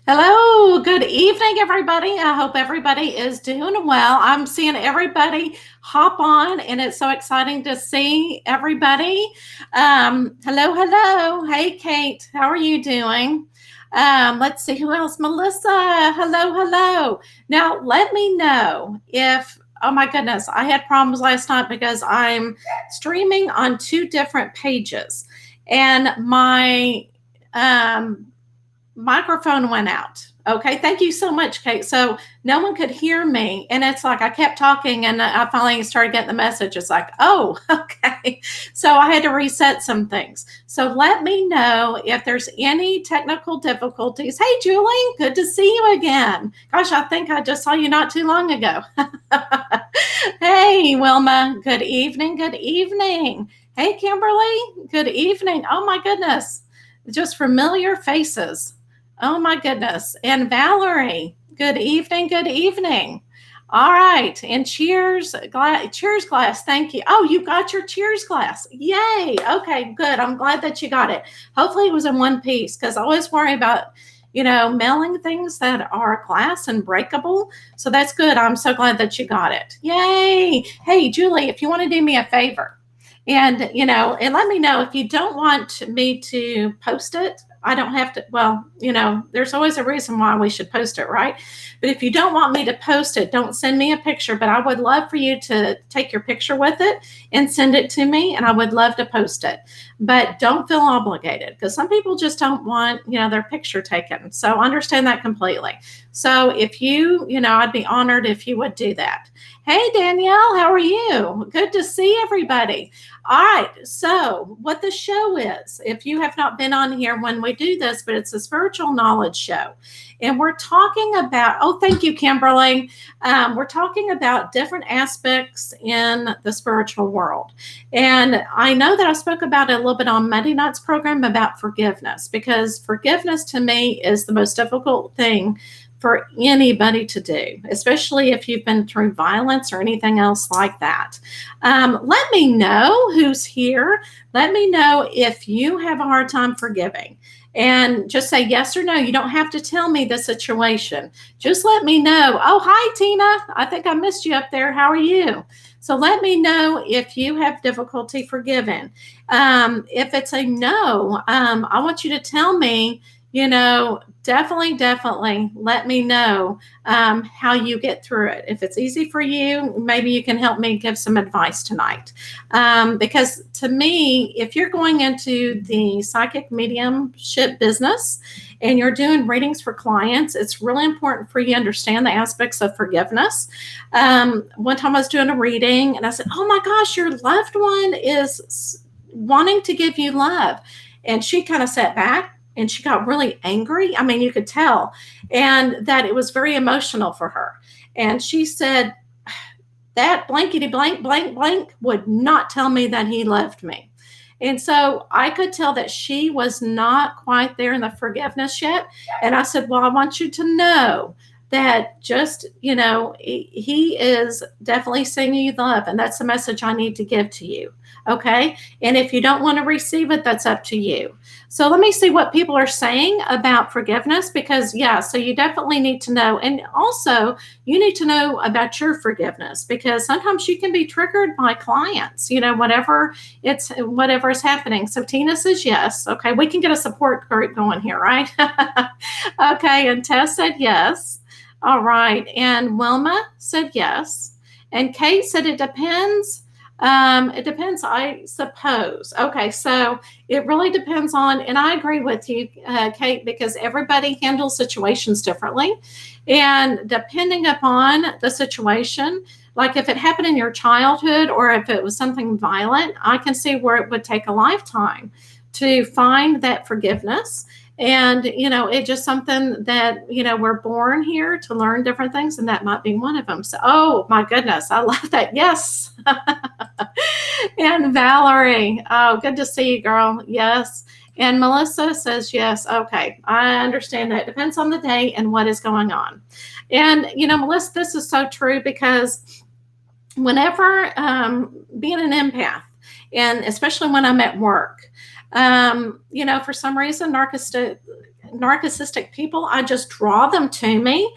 Hello, good evening, everybody. I hope everybody is doing well. I'm seeing everybody hop on, and it's so exciting to see everybody. Hello, hello. Hey, Kate, how are you doing? Let's see who else. Melissa, hello, hello. Now, let me know if, oh my goodness, I had problems last night because I'm streaming on two different pages, and my um, microphone went out. Okay, thank you so much, Kate. So no one could hear me, and it's like I kept talking, and I finally started getting the message. It's like, oh, okay. So I had to reset some things. So let me know if there's any technical difficulties. Hey, Julie, good to see you again. Gosh, I think I just saw you not too long ago. Hey, Wilma, good evening. Good evening. Hey, Kimberly, good evening. Oh my goodness, just familiar faces. Oh my goodness. And Valerie, good evening. Good evening. All right. And cheers glass. Thank you. Oh, you got your cheers glass. Yay. Okay, good. I'm glad that you got it. Hopefully it was in one piece because I always worry about, mailing things that are glass and breakable. So that's good. I'm so glad that you got it. Yay. Hey, Julie, if you want to do me a favor, and let me know if you don't want me to post it. I don't have to, well, there's always a reason why we should post it, right? But if you don't want me to post it, don't send me a picture. But I would love for you to take your picture with it and send it to me, and I would love to post it. But don't feel obligated because some people just don't want, their picture taken. So understand that completely. So if I'd be honored if you would do that. Hey, Danielle, how are you? Good to see everybody. All right. So, what the show is, if you have not been on here when we do this, but it's a spiritual knowledge show. And we're talking about, oh, thank you, Kimberly. We're talking about different aspects in the spiritual world. And I know that I spoke about it a little bit on Monday night's program about forgiveness, because forgiveness to me is the most difficult thing for anybody to do, especially if you've been through violence or anything else like that. Let me know who's here. Let me know if you have a hard time forgiving. And just say yes or no. You don't have to tell me the situation. Just let me know. Oh, hi, Tina. I think I missed you up there. How are you? So let me know if you have difficulty forgiving. If it's a no, I want you to tell me, definitely let me know how you get through it. If it's easy for you, maybe you can help me give some advice tonight. Because to me, if you're going into the psychic mediumship business and you're doing readings for clients, it's really important for you to understand the aspects of forgiveness. One time I was doing a reading and I said, oh my gosh, your loved one is wanting to give you love. And she kind of sat back and she got really angry. I mean, you could tell, and that it was very emotional for her. And she said, that blankety blank, blank, blank would not tell me that he loved me. And so I could tell that she was not quite there in the forgiveness yet. And I said, well, I want you to know that just, he is definitely sending you love. And that's the message I need to give to you. Okay. And if you don't want to receive it, that's up to you. So let me see what people are saying about forgiveness, because, yeah, so you definitely need to know. And also, you need to know about your forgiveness, because sometimes you can be triggered by clients, whatever is happening. So Tina says yes. Okay. We can get a support group going here, right? Okay. And Tess said yes. All right. And Wilma said yes. And Kate said it depends. It depends, I suppose. Okay, so it really depends on, and I agree with you, Kate, because everybody handles situations differently. And depending upon the situation, like if it happened in your childhood or if it was something violent, I can see where it would take a lifetime to find that forgiveness. And, it's just something that, we're born here to learn different things, and that might be one of them. So, oh my goodness, I love that. Yes. And Valerie, oh, good to see you, girl. Yes. And Melissa says yes. Okay, I understand that. It depends on the day and what is going on. And, Melissa, this is so true, because whenever being an empath, and especially when I'm at work, for some reason, narcissistic people, I just draw them to me.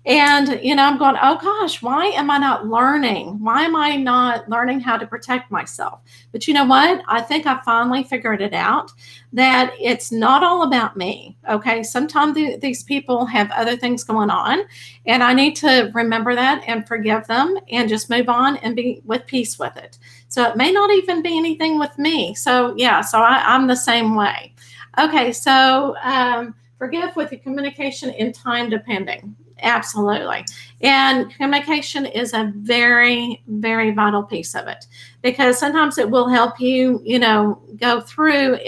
And, I'm going, oh gosh, why am I not learning? Why am I not learning how to protect myself? But you know what? I think I finally figured it out that it's not all about me. Okay. Sometimes these people have other things going on, and I need to remember that and forgive them and just move on and be with peace with it. So it may not even be anything with me. So, yeah, I'm the same way. Okay. So, forgive with the communication in time depending. Absolutely. And communication is a very, very vital piece of it, because sometimes it will help you, go through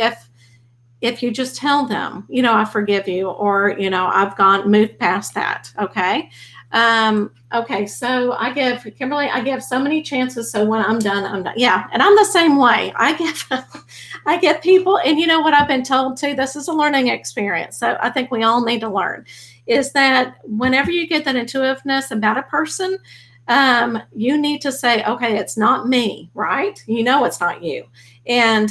if you just tell them, I forgive you, or, I've moved past that. Okay. Okay. So Kimberly, I give so many chances. So when I'm done, I'm done. Yeah. And I'm the same way. I get people, and you know what I've been told too, this is a learning experience. So I think we all need to learn is that whenever you get that intuitiveness about a person, you need to say, okay, it's not me, right? It's not you. And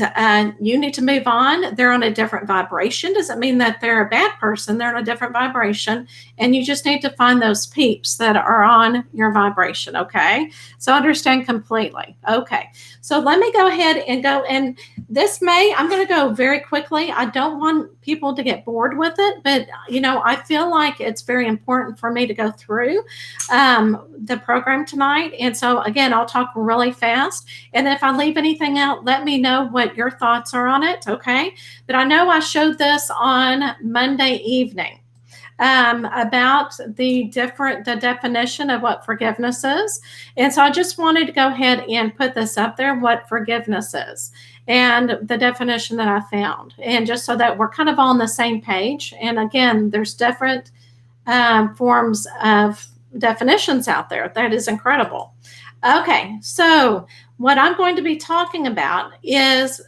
you need to move on. They're on a different vibration. Doesn't mean that they're a bad person. They're on a different vibration. And you just need to find those peeps that are on your vibration. Okay. So understand completely. Okay. So let me go ahead and go. And I'm going to go very quickly. I don't want people to get bored with it, but I feel like it's very important for me to go through the program tonight. And so again, I'll talk really fast. And if I leave anything out, let me know what your thoughts are on it. Okay. But I know I showed this on Monday evening about the definition of what forgiveness is. And so I just wanted to go ahead and put this up there, what forgiveness is and the definition that I found. And just so that we're kind of on the same page. And again, there's different forms of definitions out there. That is incredible. Okay, so what I'm going to be talking about is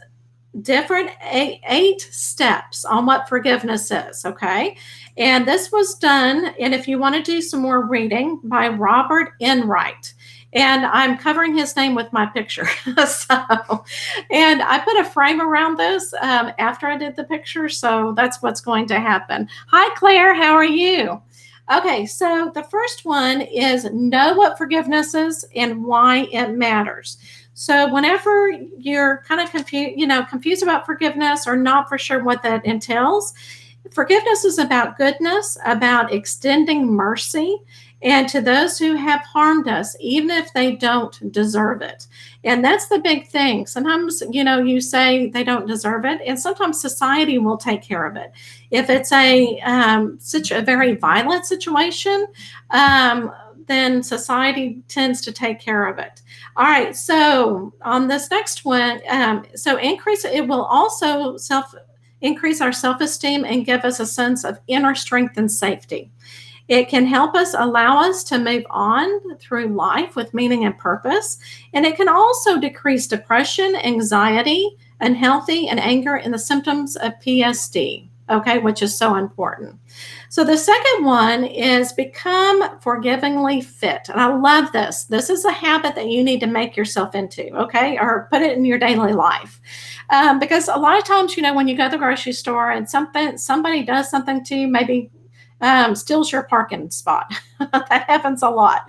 different eight steps on what forgiveness is. Okay, and this was done, and if you want to do some more reading, by Robert Enright. And I'm covering his name with my picture. And I put a frame around this after I did the picture. So that's what's going to happen. Hi, Claire. How are you? Okay, so the first one is know what forgiveness is and why it matters. So whenever you're kind of confused about forgiveness or not for sure what that entails, forgiveness is about goodness, about extending mercy, and to those who have harmed us, even if they don't deserve it. And that's the big thing. Sometimes, you say they don't deserve it, and sometimes society will take care of it. If it's such a very violent situation, then society tends to take care of it. All right, so on this next one, it will also increase our self-esteem and give us a sense of inner strength and safety. It can help allow us to move on through life with meaning and purpose. And it can also decrease depression, anxiety, unhealthy, and anger and the symptoms of PSD, okay, which is so important. So the second one is become forgivingly fit. And I love this. This is a habit that you need to make yourself into, okay, or put it in your daily life. Because a lot of times, when you go to the grocery store and somebody does something to you, maybe steals your parking spot. That happens a lot.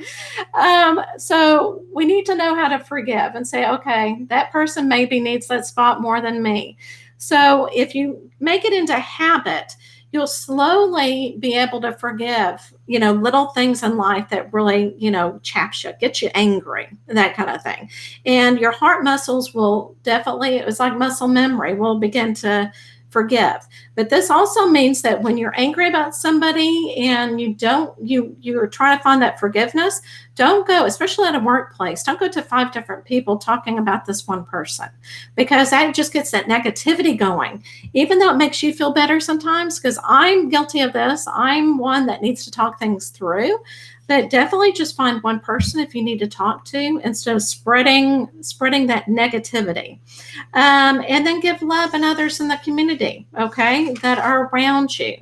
So we need to know how to forgive and say, okay, that person maybe needs that spot more than me. So if you make it into habit, you'll slowly be able to forgive, little things in life that really, chaps you, get you angry, that kind of thing. And your heart muscles will definitely, it's like muscle memory, will begin to forgive. But this also means that when you're angry about somebody and you're trying to find that forgiveness, don't go, especially at a workplace, don't go to 5 different people talking about this one person, because that just gets that negativity going, even though it makes you feel better sometimes, because I'm guilty of this. I'm one that needs to talk things through. But definitely just find one person if you need to talk to, instead of spreading that negativity. And then give love and others in the community, okay, that are around you.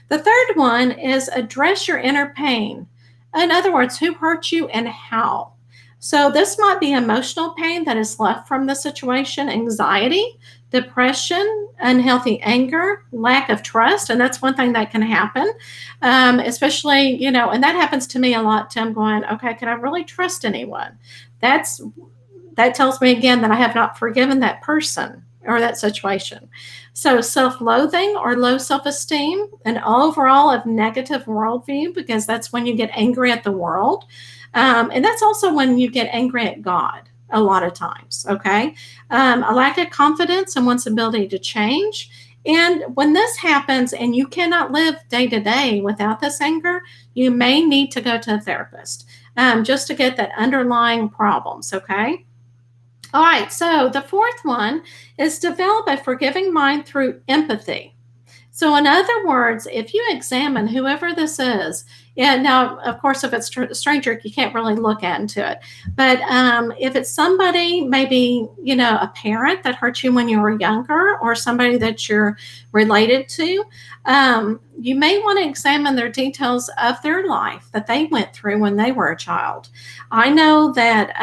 The third one is address your inner pain. In other words, who hurt you and how. So this might be emotional pain that is left from the situation, anxiety, depression, unhealthy anger, lack of trust. And that's one thing that can happen, especially, and that happens to me a lot too. I'm going, okay, can I really trust anyone? That's that tells me again that I have not forgiven that person or that situation. So, self loathing or low self esteem, an overall of negative worldview, because that's when you get angry at the world. And that's also when you get angry at God a lot of times, okay? A lack of confidence in one's ability to change. And when this happens and you cannot live day to day without this anger, you may need to go to a therapist just to get that underlying problems, okay? All right, so the fourth one is develop a forgiving mind through empathy. So, in other words, if you examine whoever this is, yeah, now, of course, if it's a stranger, you can't really look into it. But if it's somebody, maybe, a parent that hurt you when you were younger or somebody that you're related to, you may want to examine their details of their life that they went through when they were a child. I know that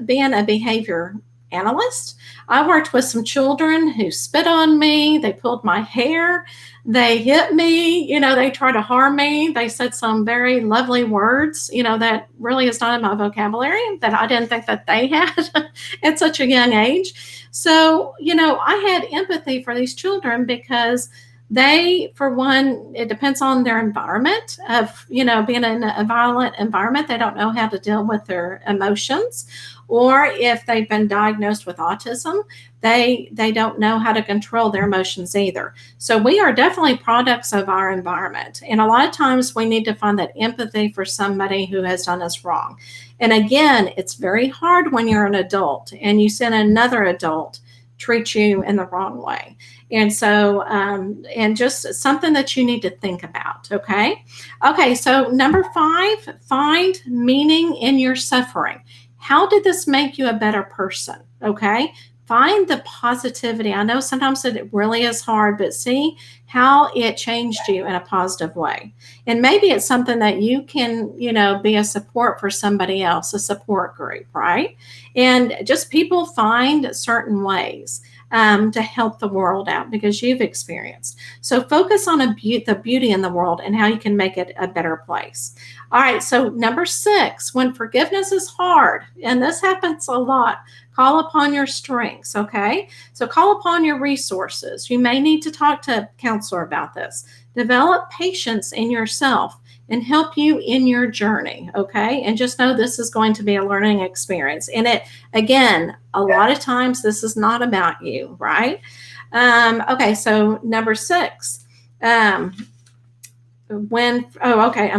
being a behavior analyst, I worked with some children who spit on me, they pulled my hair, they hit me, they tried to harm me, they said some very lovely words, that really is not in my vocabulary that I didn't think that they had at such a young age. So, I had empathy for these children because they, for one, it depends on their environment of, being in a violent environment. They don't know how to deal with their emotions. Or if they've been diagnosed with autism, they don't know how to control their emotions either. So we are definitely products of our environment. And a lot of times we need to find that empathy for somebody who has done us wrong. And again, it's very hard when you're an adult and you see another adult treat you in the wrong way. And so, and just something that you need to think about, okay? Okay, so number 5, find meaning in your suffering. How did this make you a better person, okay? Find the positivity. I know sometimes it really is hard, but see how it changed you in a positive way. And maybe it's something that you can, be a support for somebody else, a support group, right? And just people find certain ways to help the world out because you've experienced. So focus on the beauty in the world and how you can make it a better place. All right, so number 6, when forgiveness is hard, and this happens a lot, call upon your strengths, okay? So call upon your resources. You may need to talk to a counselor about this. Develop patience in yourself and help you in your journey, okay? And just know this is going to be a learning experience. And it, again, a lot of times this is not about you, right? Okay, so number 6, I'm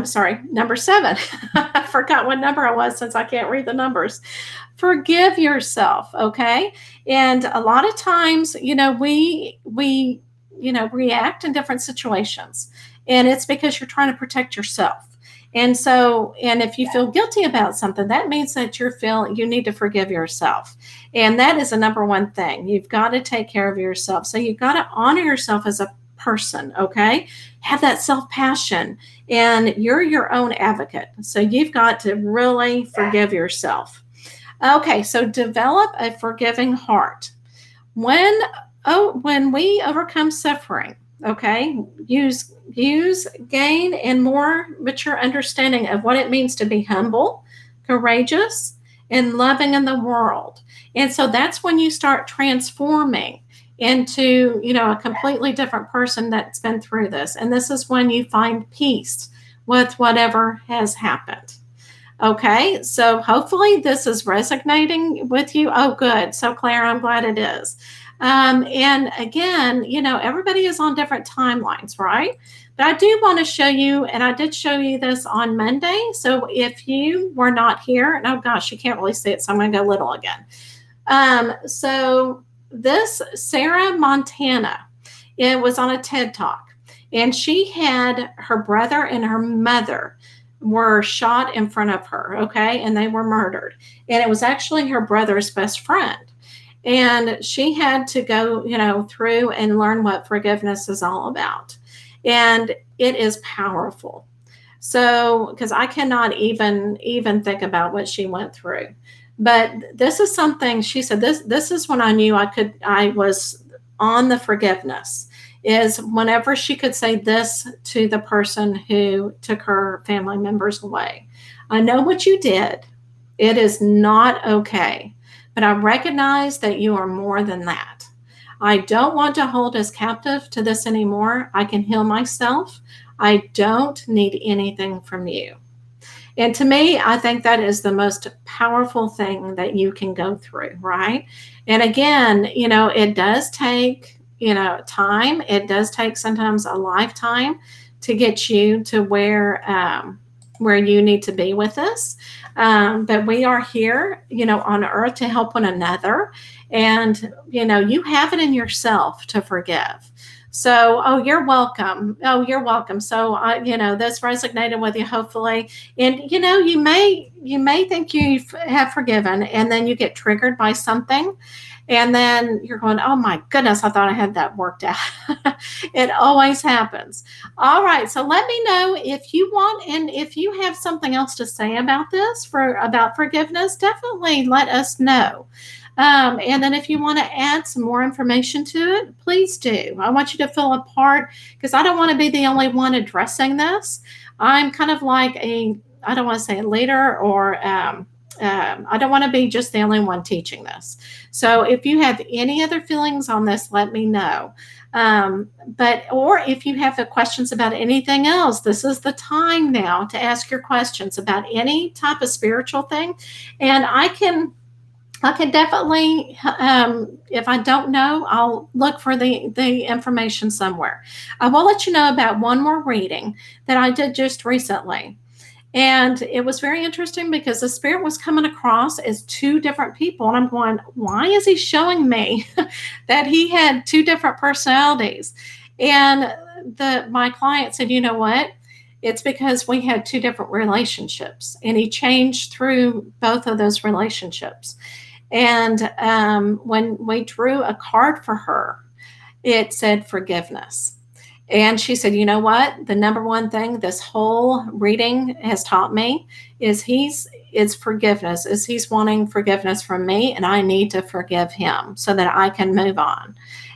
sorry, number 7. I forgot what number I was since I can't read the numbers. Forgive yourself, okay? And a lot of times, we react in different situations. And it's because you're trying to protect yourself. And so, and if you feel guilty about something, that means that you need to forgive yourself. And that is the number one thing. You've got to take care of yourself. So you've got to honor yourself as a person, okay? Have that self-passion, and you're your own advocate. So you've got to really forgive yourself. Okay, so develop a forgiving heart. When we overcome suffering, okay, use gain and more mature understanding of what it means to be humble, courageous, and loving in the world. And so that's when you start transforming into, a completely different person that's been through this. And this is when you find peace with whatever has happened. Okay, so hopefully this is resonating with you. Oh, good. So, Claire, I'm glad it is. And again, everybody is on different timelines, right? But I do want to show you, and I did show you this on Monday. So if you were not here, and oh gosh, you can't really see it, so I'm going to go little again. So this Sarah Montana, it was on a TED Talk, and she had her brother and her mother were shot in front of her, okay, and they were murdered. And it was actually her brother's best friend. And she had to go, through and learn what forgiveness is all about. And it is powerful. So, because I cannot even think about what she went through. But this is something she said, this is when I knew I was on the forgiveness, is whenever she could say this to the person who took her family members away. I know what you did. It is not okay. But I recognize that you are more than that. I don't want to hold us captive to this anymore. I can heal myself. I don't need anything from you. And to me, I think that is the most powerful thing that you can go through, right? And again, it does take, time. It does take sometimes a lifetime to get you to where you need to be with us. But we are here, on earth to help one another. And, you have it in yourself to forgive. So, oh, you're welcome. Oh, you're welcome. So, this resonated with you, hopefully. And, you may think you have forgiven, and then you get triggered by something. And then you're going, oh my goodness, I thought I had that worked out. It always happens. All right. So let me know if you want, and if you have something else to say about this, about forgiveness, definitely let us know. And then if you want to add some more information to it, please do. I want you to feel a part, because I don't want to be the only one addressing this. I'm kind of like I don't want to say a leader, or I don't want to be just the only one teaching this. So if you have any other feelings on this, let me know. Or if you have questions about anything else, this is the time now to ask your questions about any type of spiritual thing. And I can definitely, if I don't know, I'll look for the information somewhere. I will let you know about one more reading that I did just recently. And it was very interesting because the spirit was coming across as two different people. And I'm going, why is he showing me that he had two different personalities? And my client said, you know what? It's because we had two different relationships, and he changed through both of those relationships. And when we drew a card for her, it said forgiveness. And she said, you know what? The number one thing this whole reading has taught me is it's forgiveness, is he's wanting forgiveness from me, and I need to forgive him so that I can move on.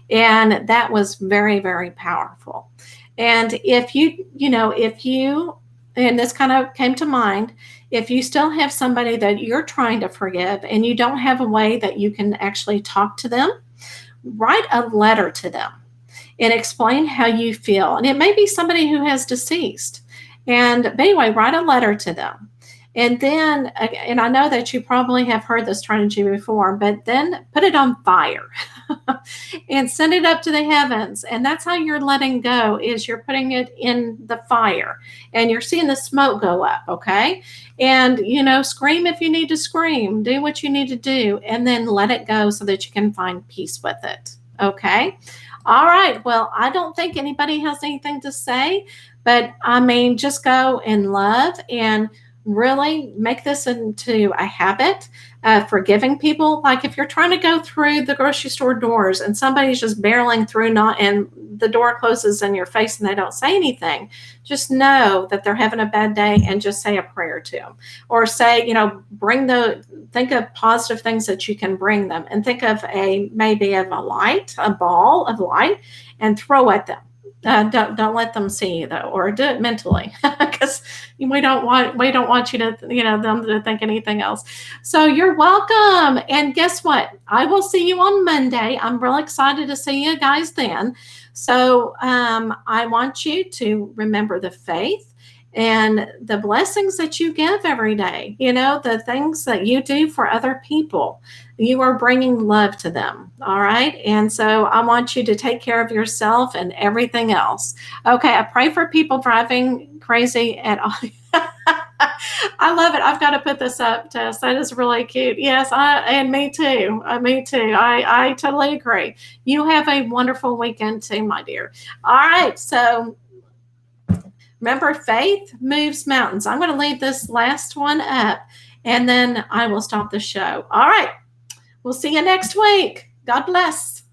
And that was very, very powerful. And if you, and this kind of came to mind, if you still have somebody that you're trying to forgive and you don't have a way that you can actually talk to them, write a letter to them and explain how you feel. And it may be somebody who has deceased. But anyway, write a letter to them. And then, and I know that you probably have heard this strategy before, but then put it on fire and send it up to the heavens. And that's how you're letting go, is you're putting it in the fire and you're seeing the smoke go up. Okay. And, scream if you need to scream, do what you need to do, and then let it go so that you can find peace with it. Okay. All right. Well, I don't think anybody has anything to say, but just go in love and really make this into a habit of forgiving people. Like if you're trying to go through the grocery store doors and somebody's just barreling through, and the door closes in your face and they don't say anything, just know that they're having a bad day and just say a prayer to them, or say, think of positive things that you can bring them, and think of maybe of a ball of light, and throw at them. Don't let them see you, though, or do it mentally, because we don't want you to, them to think anything else. So you're welcome. And guess what? I will see you on Monday. I'm real excited to see you guys then. So I want you to remember the faith and the blessings that you give every day, the things that you do for other people. You are bringing love to them. All right. And so I want you to take care of yourself and everything else. Okay. I pray for people driving crazy at all. I love it. I've got to put this up, Tess. That is really cute. Yes. And me too. Me too. I totally agree. You have a wonderful weekend too, my dear. All right. So remember, faith moves mountains. I'm going to leave this last one up, and then I will stop the show. All right. We'll see you next week. God bless.